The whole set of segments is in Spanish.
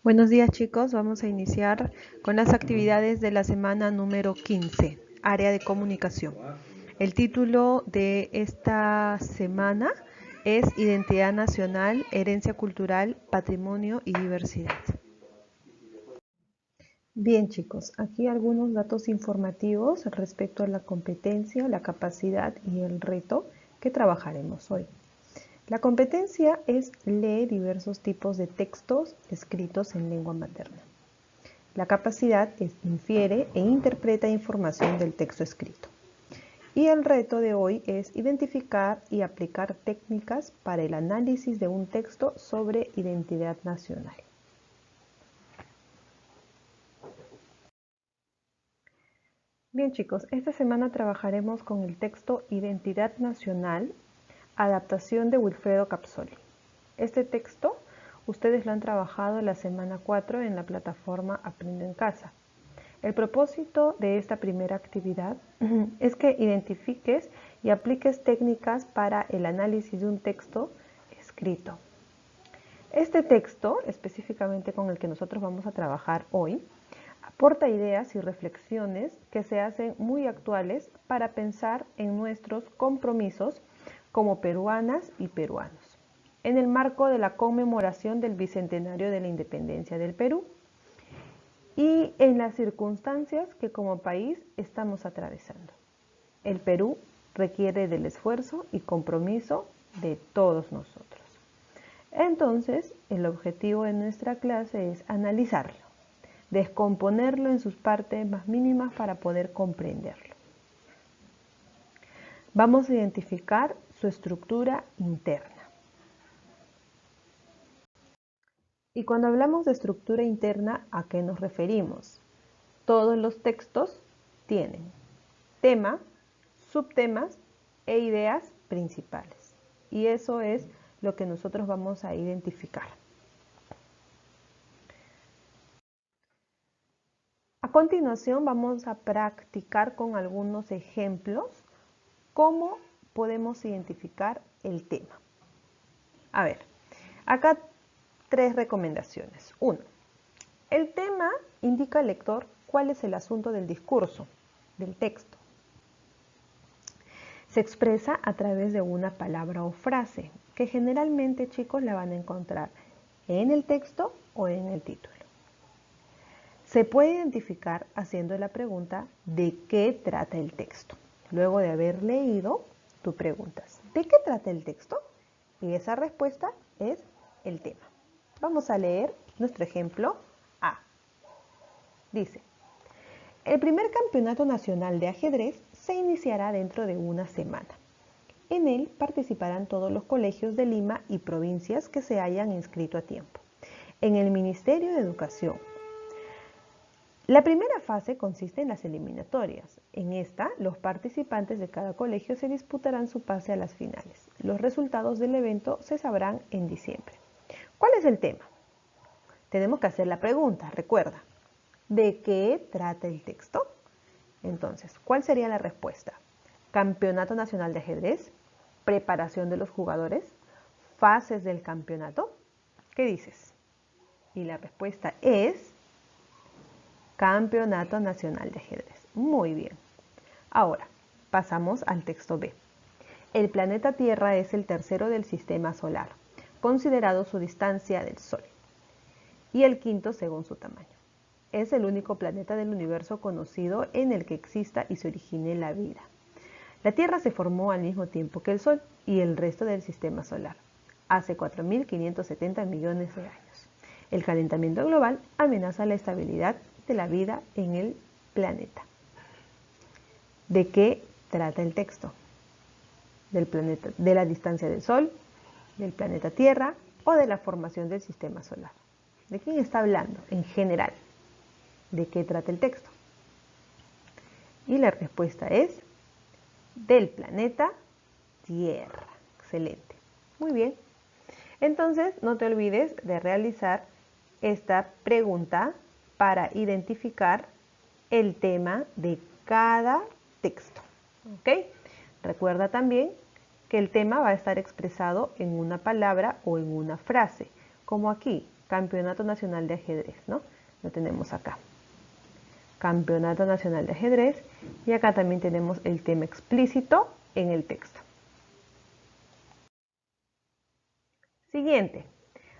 Buenos días chicos, vamos a iniciar con las actividades de la semana número 15, área de comunicación. El título de esta semana es Identidad Nacional, Herencia Cultural, Patrimonio y Diversidad. Bien chicos, aquí algunos datos informativos respecto a la competencia, la capacidad y el reto que trabajaremos hoy. La competencia es lee diversos tipos de textos escritos en lengua materna. La capacidad es infiere e interpreta información del texto escrito. Y el reto de hoy es identificar y aplicar técnicas para el análisis de un texto sobre identidad nacional. Bien chicos, esta semana trabajaremos con el texto Identidad Nacional, adaptación de Wilfredo Capsoli. Este texto ustedes lo han trabajado la semana 4 en la plataforma Aprende en Casa. El propósito de esta primera actividad es que identifiques y apliques técnicas para el análisis de un texto escrito. Este texto, específicamente con el que nosotros vamos a trabajar hoy, aporta ideas y reflexiones que se hacen muy actuales para pensar en nuestros compromisos como peruanas y peruanos, en el marco de la conmemoración del Bicentenario de la Independencia del Perú y en las circunstancias que como país estamos atravesando. El Perú requiere del esfuerzo y compromiso de todos nosotros. Entonces, el objetivo de nuestra clase es analizarlo, descomponerlo en sus partes más mínimas para poder comprenderlo. Vamos a identificar su estructura interna. Y cuando hablamos de estructura interna, ¿a qué nos referimos? Todos los textos tienen tema, subtemas e ideas principales. Y eso es lo que nosotros vamos a identificar. A continuación vamos a practicar con algunos ejemplos cómo podemos identificar el tema. A ver, acá 3 recomendaciones. 1. El tema indica al lector cuál es el asunto del discurso, del texto. Se expresa a través de una palabra o frase, que generalmente, chicos, la van a encontrar en el texto o en el título. Se puede identificar haciendo la pregunta ¿de qué trata el texto? Luego de haber leído, tú preguntas ¿de qué trata el texto? Y esa respuesta es el tema. Vamos a leer nuestro ejemplo A. Dice, el primer campeonato nacional de ajedrez se iniciará dentro de una semana. En él participarán todos los colegios de Lima y provincias que se hayan inscrito a tiempo. En el Ministerio de Educación. La primera fase consiste en las eliminatorias. En esta, los participantes de cada colegio se disputarán su pase a las finales. Los resultados del evento se sabrán en diciembre. ¿Cuál es el tema? Tenemos que hacer la pregunta, recuerda. ¿De qué trata el texto? Entonces, ¿cuál sería la respuesta? ¿Campeonato Nacional de Ajedrez? ¿Preparación de los jugadores? ¿Fases del campeonato? ¿Qué dices? Y la respuesta es Campeonato Nacional de Ajedrez. Muy bien. Ahora, pasamos al texto B. El planeta Tierra es el tercero del sistema solar, considerado su distancia del Sol, y el quinto según su tamaño. Es el único planeta del universo conocido en el que exista y se origine la vida. La Tierra se formó al mismo tiempo que el Sol y el resto del sistema solar, hace 4.570 millones de años. El calentamiento global amenaza la estabilidad de la vida en el planeta. ¿De qué trata el texto? Del planeta, de la distancia del Sol, del planeta Tierra o de la formación del sistema solar. ¿De quién está hablando en general? ¿De qué trata el texto? Y la respuesta es del planeta Tierra. Excelente. Muy bien. Entonces, no te olvides de realizar esta pregunta para identificar el tema de cada texto. ¿Ok? Recuerda también que el tema va a estar expresado en una palabra o en una frase, como aquí, Campeonato Nacional de Ajedrez, ¿no? Lo tenemos acá. Campeonato Nacional de Ajedrez. Y acá también tenemos el tema explícito en el texto. Siguiente.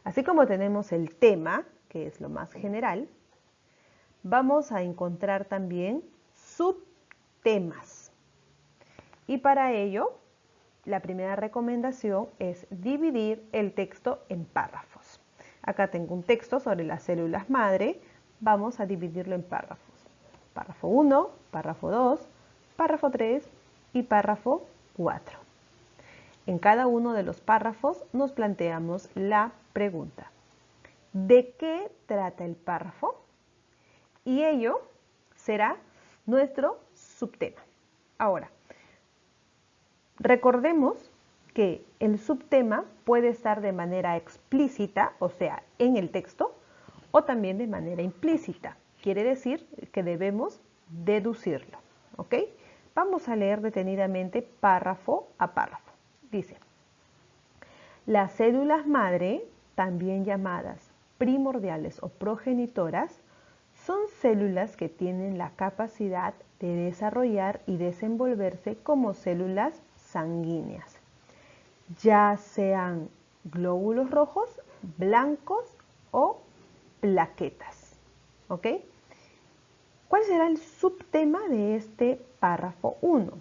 Así como tenemos el tema, que es lo más general, vamos a encontrar también subtemas. Y para ello, la primera recomendación es dividir el texto en párrafos. Acá tengo un texto sobre las células madre. Vamos a dividirlo en párrafos. Párrafo 1, párrafo 2, párrafo 3 y párrafo 4. En cada uno de los párrafos nos planteamos la pregunta: ¿de qué trata el párrafo? Y ello será nuestro subtema. Ahora, recordemos que el subtema puede estar de manera explícita, o sea, en el texto, o también de manera implícita. Quiere decir que debemos deducirlo, ¿ok? Vamos a leer detenidamente párrafo a párrafo. Dice: las células madre, también llamadas primordiales o progenitoras, son células que tienen la capacidad de desarrollar y desenvolverse como células sanguíneas, ya sean glóbulos rojos, blancos o plaquetas. ¿Ok? ¿Cuál será el subtema de este párrafo 1?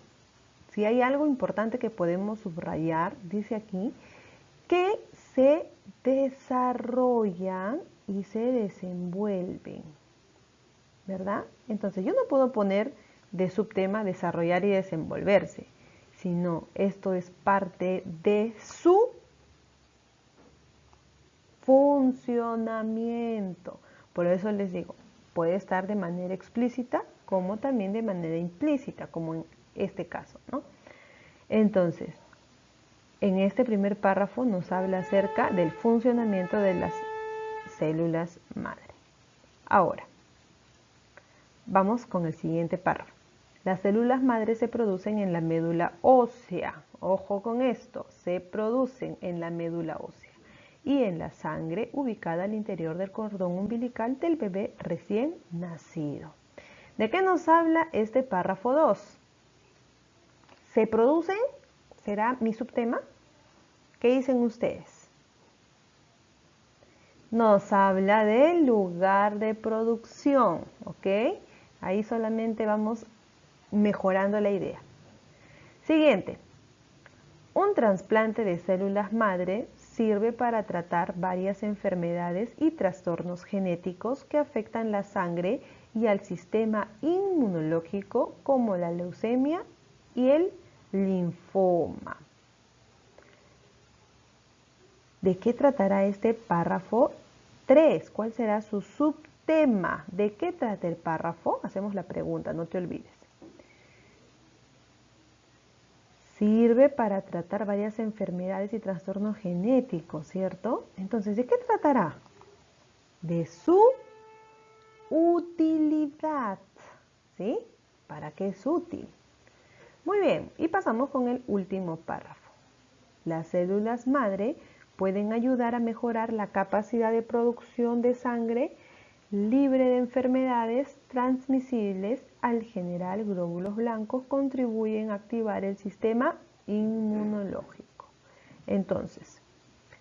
Si hay algo importante que podemos subrayar, dice aquí, que se desarrollan y se desenvuelven, ¿verdad? Entonces yo no puedo poner de subtema desarrollar y desenvolverse, sino esto es parte de su funcionamiento. Por eso les digo, puede estar de manera explícita como también de manera implícita, como en este caso, ¿no? Entonces, en este primer párrafo nos habla acerca del funcionamiento de las células madre. Ahora, vamos con el siguiente párrafo. Las células madre se producen en la médula ósea. Ojo con esto, se producen en la médula ósea y en la sangre ubicada al interior del cordón umbilical del bebé recién nacido. ¿De qué nos habla este párrafo 2? ¿Se producen? ¿Será mi subtema? ¿Qué dicen ustedes? Nos habla del lugar de producción, ¿ok? Ahí solamente vamos mejorando la idea. Siguiente. Un trasplante de células madre sirve para tratar varias enfermedades y trastornos genéticos que afectan la sangre y al sistema inmunológico, como la leucemia y el linfoma. ¿De qué tratará este párrafo 3? ¿Cuál será su subtema? ¿De qué trata el párrafo? Hacemos la pregunta, no te olvides. Sirve para tratar varias enfermedades y trastornos genéticos, ¿cierto? Entonces, ¿de qué tratará? De su utilidad, ¿sí? ¿Para qué es útil? Muy bien, y pasamos con el último párrafo. Las células madre pueden ayudar a mejorar la capacidad de producción de sangre libre de enfermedades transmisibles. Al generar glóbulos blancos, contribuyen a activar el sistema inmunológico. Entonces,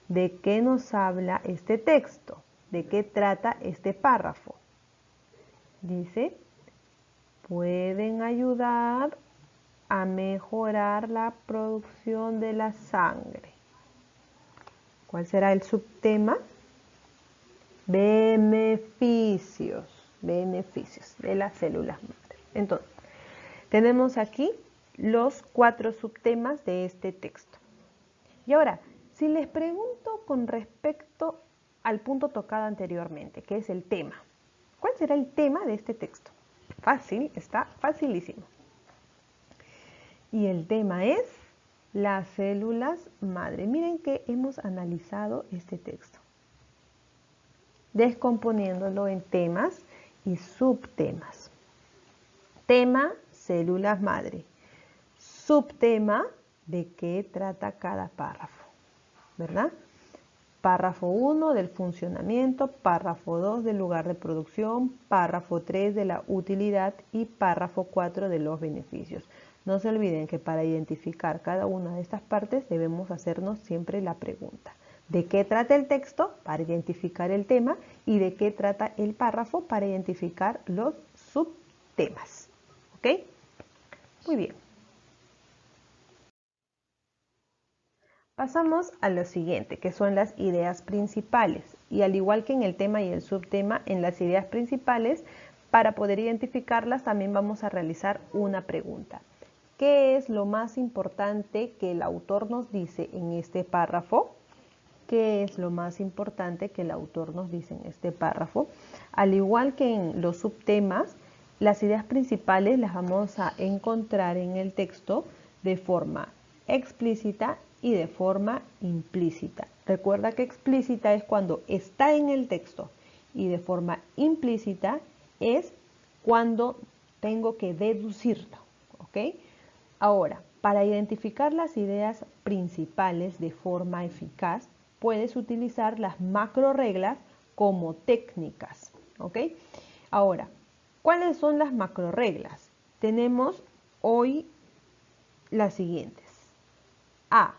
¿de qué nos habla este texto? ¿De qué trata este párrafo? Dice, pueden ayudar a mejorar la producción de la sangre. ¿Cuál será el subtema? Beneficios de las células madre. Entonces, tenemos aquí los 4 subtemas de este texto. Y ahora, si les pregunto con respecto al punto tocado anteriormente, que es el tema, ¿cuál será el tema de este texto? Fácil, está facilísimo. Y el tema es las células madre. Miren que hemos analizado este texto, descomponiéndolo en temas y subtemas. Tema, células madre. Subtema, de qué trata cada párrafo, ¿verdad? Párrafo 1 del funcionamiento, párrafo 2 del lugar de producción, párrafo 3 de la utilidad y párrafo 4 de los beneficios. No se olviden que para identificar cada una de estas partes debemos hacernos siempre la pregunta: ¿de qué trata el texto? Para identificar el tema. ¿Y de qué trata el párrafo? Para identificar los subtemas. ¿Ok? Muy bien. Pasamos a lo siguiente, que son las ideas principales. Y al igual que en el tema y el subtema, en las ideas principales, para poder identificarlas también vamos a realizar una pregunta. ¿Qué es lo más importante que el autor nos dice en este párrafo? ¿Qué es lo más importante que el autor nos dice en este párrafo? Al igual que en los subtemas, las ideas principales las vamos a encontrar en el texto de forma explícita y de forma implícita. Recuerda que explícita es cuando está en el texto y de forma implícita es cuando tengo que deducirlo. ¿Ok? Ahora, para identificar las ideas principales de forma eficaz, puedes utilizar las macroreglas como técnicas. ¿Ok? Ahora, ¿cuáles son las macroreglas? Tenemos hoy las siguientes. A,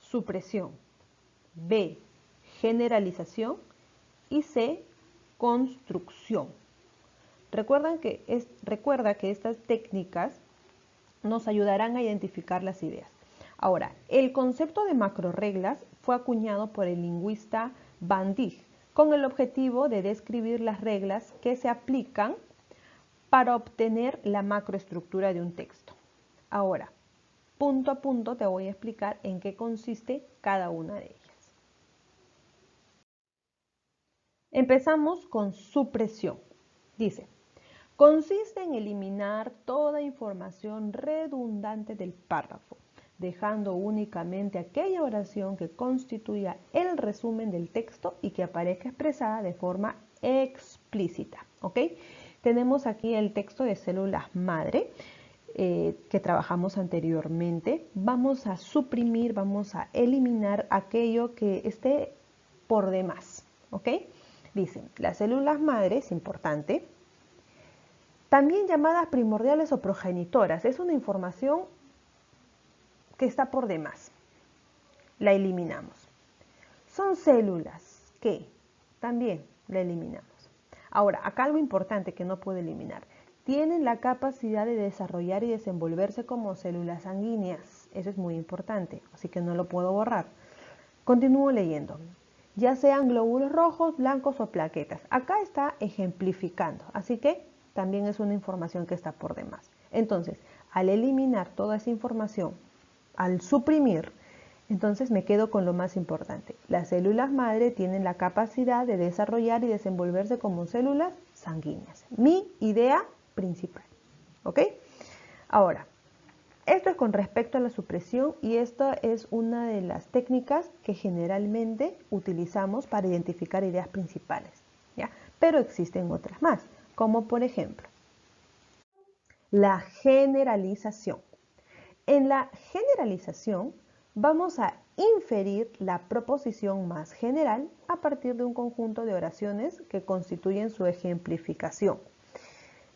supresión. B, generalización. Y C, construcción. Recuerda que estas técnicas nos ayudarán a identificar las ideas. Ahora, el concepto de macroreglas fue acuñado por el lingüista Van Dijk con el objetivo de describir las reglas que se aplican para obtener la macroestructura de un texto. Ahora, punto a punto te voy a explicar en qué consiste cada una de ellas. Empezamos con supresión. Dice: consiste en eliminar toda información redundante del párrafo, dejando únicamente aquella oración que constituya el resumen del texto y que aparezca expresada de forma explícita. ¿Ok? Tenemos aquí el texto de células madre que trabajamos anteriormente. Vamos a suprimir, vamos a eliminar aquello que esté por demás. ¿Ok? Dicen, las células madre, es importante, también llamadas primordiales o progenitoras, es una información que está por demás. La eliminamos. Son células que también la eliminamos. Ahora, acá algo importante que no puedo eliminar. Tienen la capacidad de desarrollar y desenvolverse como células sanguíneas. Eso es muy importante, así que no lo puedo borrar. Continúo leyendo. Ya sean glóbulos rojos, blancos o plaquetas. Acá está ejemplificando, así que también es una información que está por demás. Entonces, al eliminar toda esa información, al suprimir, entonces me quedo con lo más importante. Las células madre tienen la capacidad de desarrollar y desenvolverse como células sanguíneas. Mi idea principal. ¿Ok? Ahora, esto es con respecto a la supresión y esta es una de las técnicas que generalmente utilizamos para identificar ideas principales, ¿ya? Pero existen otras más, como por ejemplo, la generalización. En la generalización vamos a inferir la proposición más general a partir de un conjunto de oraciones que constituyen su ejemplificación.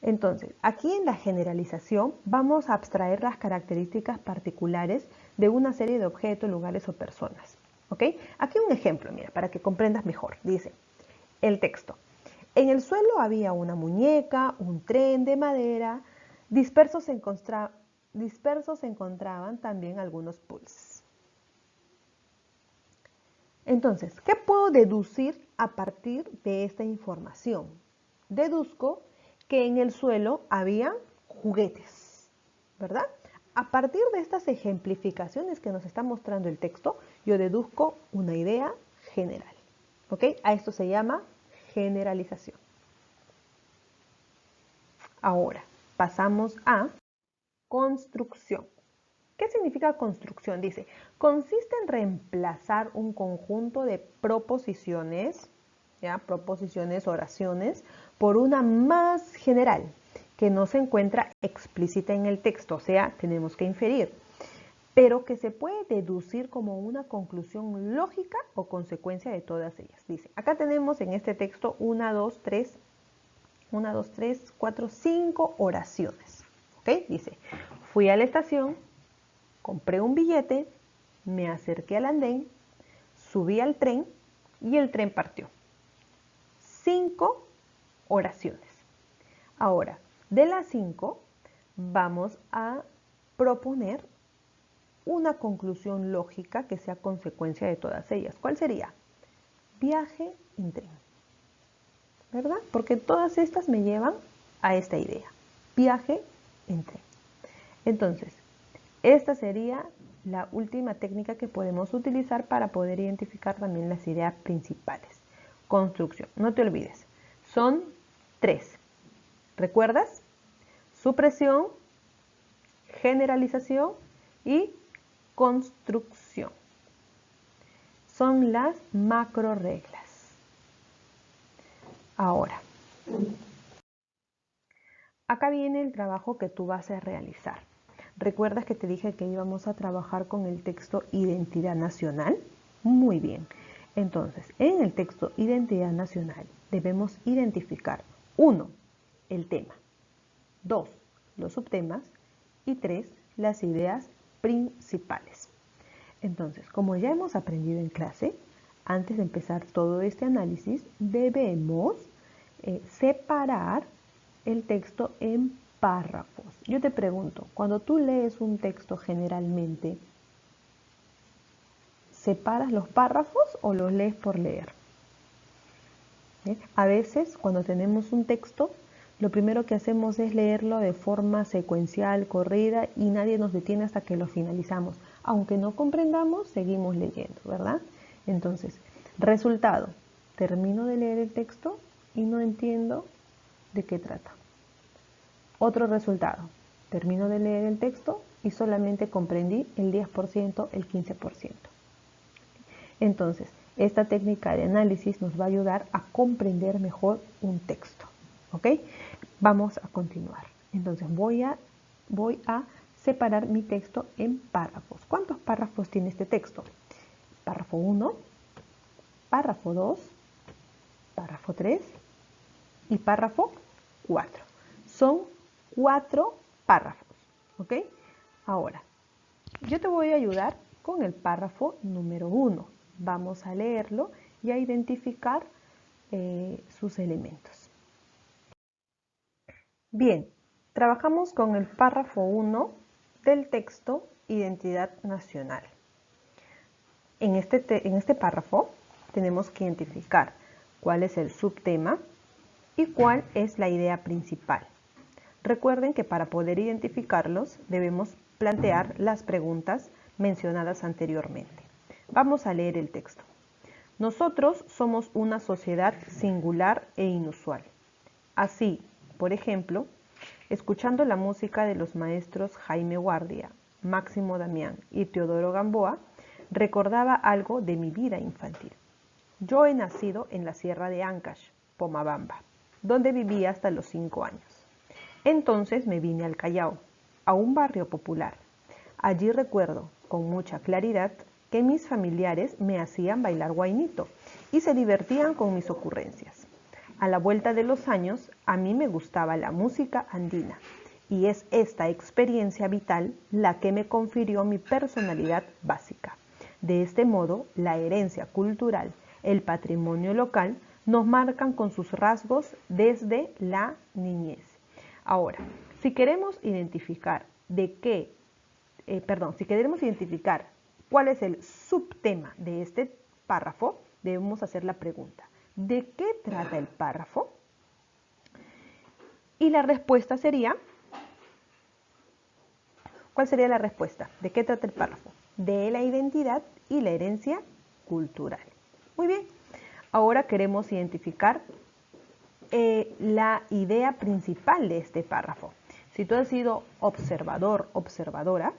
Entonces, aquí en la generalización vamos a abstraer las características particulares de una serie de objetos, lugares o personas. ¿Ok? Aquí un ejemplo, mira, para que comprendas mejor. Dice, el texto. En el suelo había una muñeca, un tren de madera, dispersos se encontraban también algunos pulses. Entonces, ¿qué puedo deducir a partir de esta información? Deduzco que en el suelo había juguetes, ¿verdad? A partir de estas ejemplificaciones que nos está mostrando el texto, yo deduzco una idea general. ¿Ok? A esto se llama generalización. Ahora, pasamos a construcción. ¿Qué significa construcción? Dice, consiste en reemplazar un conjunto de proposiciones, ¿ya? Proposiciones, oraciones, por una más general, que no se encuentra explícita en el texto, o sea, tenemos que inferir. pero que se puede deducir como una conclusión lógica o consecuencia de todas ellas. Dice, acá tenemos en este texto 5 oraciones. ¿Ok? Dice, fui a la estación, compré un billete, me acerqué al andén, subí al tren y el tren partió. 5 oraciones. Ahora, de las 5, vamos a proponer una conclusión lógica que sea consecuencia de todas ellas. ¿Cuál sería? Viaje en tren. ¿Verdad? Porque todas estas me llevan a esta idea. Viaje en tren. Entonces, esta sería la última técnica que podemos utilizar para poder identificar también las ideas principales. Construcción. No te olvides. Son 3. ¿Recuerdas? Supresión, generalización y construcción. Son las macro reglas. Ahora, acá viene el trabajo que tú vas a realizar. ¿Recuerdas que te dije que íbamos a trabajar con el texto Identidad Nacional? Muy bien. Entonces, en el texto Identidad Nacional debemos identificar 1. El tema, 2. Los subtemas y 3. Las ideas principales. Entonces, como ya hemos aprendido en clase, antes de empezar todo este análisis, debemos separar el texto en párrafos. Yo te pregunto, cuando tú lees un texto generalmente, ¿separas los párrafos o los lees por leer? A veces, cuando tenemos un texto, lo primero que hacemos es leerlo de forma secuencial, corrida, y nadie nos detiene hasta que lo finalizamos. Aunque no comprendamos, seguimos leyendo, ¿verdad? Entonces, resultado, termino de leer el texto y no entiendo de qué trata. Otro resultado, termino de leer el texto y solamente comprendí el 10%, el 15%. Entonces, esta técnica de análisis nos va a ayudar a comprender mejor un texto. ¿Ok? Vamos a continuar. Entonces, voy a separar mi texto en párrafos. ¿Cuántos párrafos tiene este texto? Párrafo 1, párrafo 2, párrafo 3 y párrafo 4. Son 4 párrafos. ¿Ok? Ahora, yo te voy a ayudar con el párrafo número 1. Vamos a leerlo y a identificar sus elementos. Bien, trabajamos con el párrafo 1 del texto Identidad Nacional. En este párrafo tenemos que identificar cuál es el subtema y cuál es la idea principal. Recuerden que para poder identificarlos debemos plantear las preguntas mencionadas anteriormente. Vamos a leer el texto. Nosotros somos una sociedad singular e inusual. Así, por ejemplo, escuchando la música de los maestros Jaime Guardia, Máximo Damián y Teodoro Gamboa, recordaba algo de mi vida infantil. Yo he nacido en la Sierra de Ancash, Pomabamba, donde viví hasta los 5 años. Entonces me vine al Callao, a un barrio popular. Allí recuerdo, con mucha claridad, que mis familiares me hacían bailar guainito y se divertían con mis ocurrencias. A la vuelta de los años, a mí me gustaba la música andina, y es esta experiencia vital la que me confirió mi personalidad básica. De este modo, la herencia cultural, el patrimonio local, nos marcan con sus rasgos desde la niñez. Ahora, si queremos identificar cuál es el subtema de este párrafo, debemos hacer la pregunta: ¿de qué trata el párrafo? Y la respuesta sería, ¿cuál sería la respuesta? ¿De qué trata el párrafo? De la identidad y la herencia cultural. Muy bien, ahora queremos identificar la idea principal de este párrafo. Si tú has sido observador, observadora,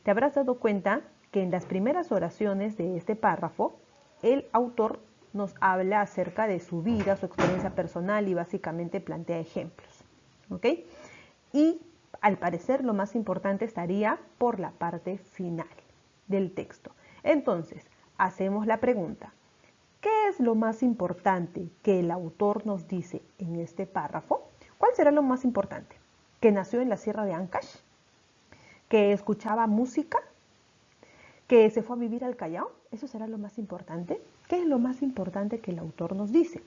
te habrás dado cuenta que en las primeras oraciones de este párrafo, el autor nos habla acerca de su vida, su experiencia personal y básicamente plantea ejemplos. ¿Ok? Y al parecer lo más importante estaría por la parte final. del texto. Entonces, hacemos la pregunta. ¿Qué es lo más importante que el autor nos dice en este párrafo? ¿Cuál será lo más importante? ¿Que nació en la Sierra de Ancash? ¿Que escuchaba música? ¿Que se fue a vivir al Callao? ¿Eso será lo más importante? ¿Qué es lo más importante que el autor nos dice?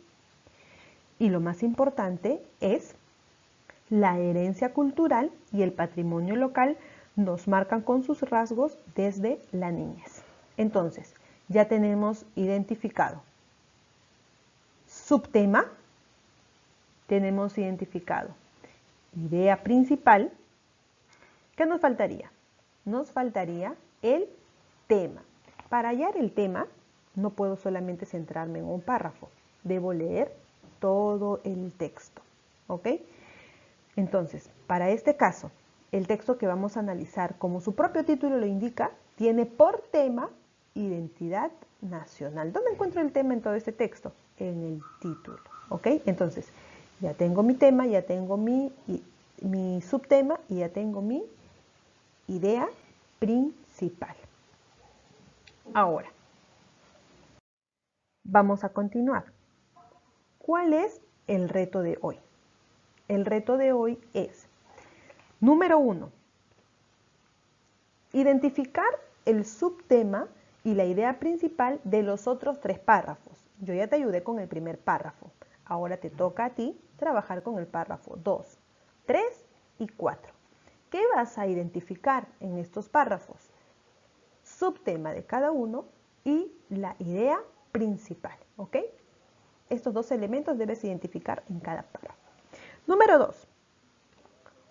Y lo más importante es la herencia cultural y el patrimonio local nos marcan con sus rasgos desde la niñez. Entonces, ya tenemos identificado subtema, tenemos identificado idea principal. ¿Qué nos faltaría? Nos faltaría el tema. Para hallar el tema, no puedo solamente centrarme en un párrafo, debo leer todo el texto, ¿ok? Entonces, para este caso, el texto que vamos a analizar, como su propio título lo indica, tiene por tema identidad nacional. ¿Dónde encuentro el tema en todo este texto? En el título, ¿ok? Entonces, ya tengo mi tema, ya tengo mi subtema y ya tengo mi idea principal. Ahora, vamos a continuar. ¿Cuál es el reto de hoy? El reto de hoy es, número 1, identificar el subtema y la idea principal de los otros 3 párrafos. Yo ya te ayudé con el primer párrafo. Ahora te toca a ti trabajar con el párrafo 2, 3 y 4. ¿Qué vas a identificar en estos párrafos? Subtema de cada uno y la idea principal, ¿ok? Estos 2 elementos debes identificar en cada párrafo. Número 2.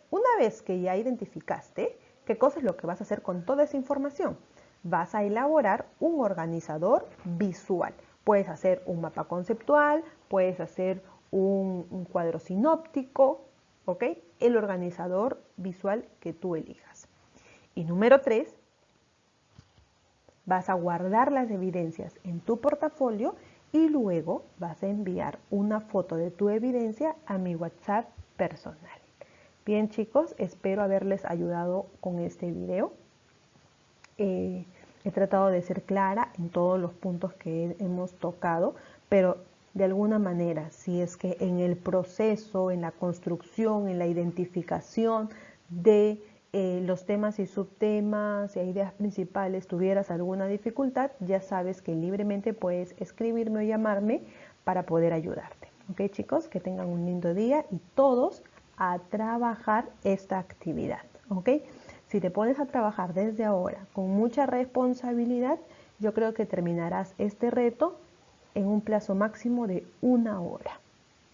Una vez que ya identificaste, ¿qué cosa es lo que vas a hacer con toda esa información? Vas a elaborar un organizador visual. Puedes hacer un mapa conceptual, puedes hacer un cuadro sinóptico, ¿ok? El organizador visual que tú elijas. Y número 3, vas a guardar las evidencias en tu portafolio y luego vas a enviar una foto de tu evidencia a mi WhatsApp personal. Bien, chicos, espero haberles ayudado con este video. He tratado de ser clara en todos los puntos que hemos tocado, pero de alguna manera, si es que en el proceso, en la construcción, en la identificación de los temas y subtemas y ideas principales tuvieras alguna dificultad, ya sabes que libremente puedes escribirme o llamarme para poder ayudarte. ¿Ok, chicos? Que tengan un lindo día y todos a trabajar esta actividad, ¿ok? Si te pones a trabajar desde ahora con mucha responsabilidad, yo creo que terminarás este reto en un plazo máximo de 1 hora,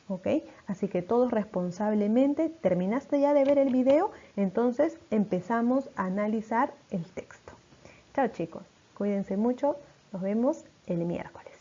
¿ok? Así que todos responsablemente, terminaste ya de ver el video, entonces empezamos a analizar el texto. Chao, chicos, cuídense mucho, nos vemos el miércoles.